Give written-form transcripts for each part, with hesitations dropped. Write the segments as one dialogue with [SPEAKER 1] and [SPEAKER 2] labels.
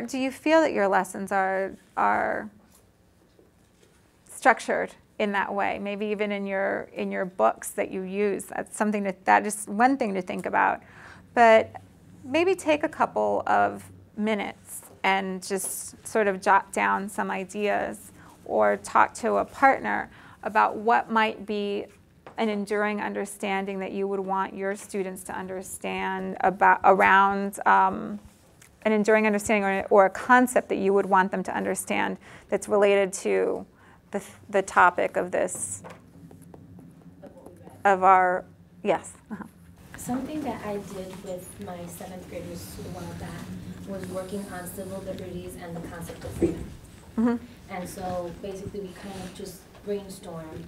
[SPEAKER 1] do you feel that your lessons are structured in that way? Maybe even in your books that you use. That's something that is one thing to think about. But maybe take a couple of minutes and just sort of jot down some ideas, or talk to a partner about what might be an enduring understanding that you would want your students to understand around an enduring understanding or a concept that you would want them to understand that's related to the topic of this, of our, yes.
[SPEAKER 2] Something that I did with my 7th graders a while back was working on civil liberties and the concept of freedom. And so basically we kind of just brainstormed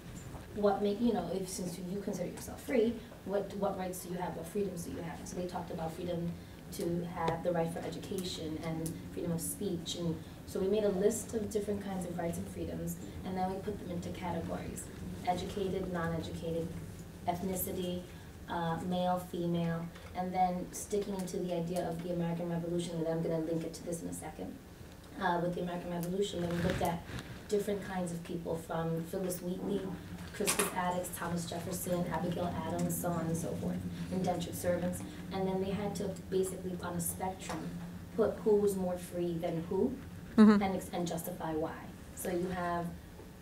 [SPEAKER 2] what make, if since you consider yourself free, what rights do you have, what freedoms do you have? And so they talked about freedom to have the right for education and freedom of speech. And so we made a list of different kinds of rights and freedoms, and then we put them into categories: educated, non-educated, ethnicity, male, female, and then sticking to the idea of the American Revolution, and I'm going to link it to this in a second. With the American Revolution, when we looked at different kinds of people, from Phyllis Wheatley, Crispus Attucks, Thomas Jefferson, Abigail Adams, so on and so forth, indentured servants, and then they had to basically, on a spectrum, put who was more free than who, and justify why. So you have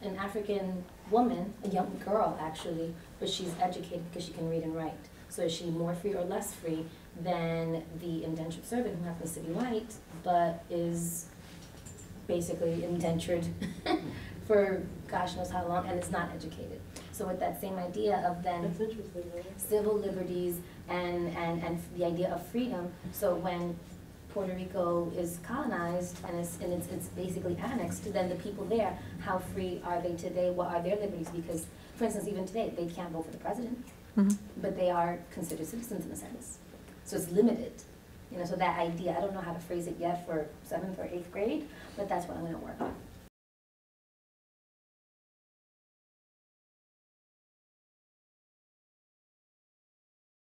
[SPEAKER 2] an African woman, a young girl actually, but she's educated because she can read and write. So is she more free or less free than the indentured servant who happens to be white, but is basically indentured for gosh knows how long and is not educated? So with that same idea of then civil liberties and the idea of freedom, so when Puerto Rico is colonized and it's basically annexed, then the people there, how free are they today? What are their liberties? Because, for instance, even today, they can't vote for the president, but they are considered citizens in a sense. So it's limited. So that idea, I don't know how to phrase it yet for 7th or 8th grade, but that's what I'm going to work on.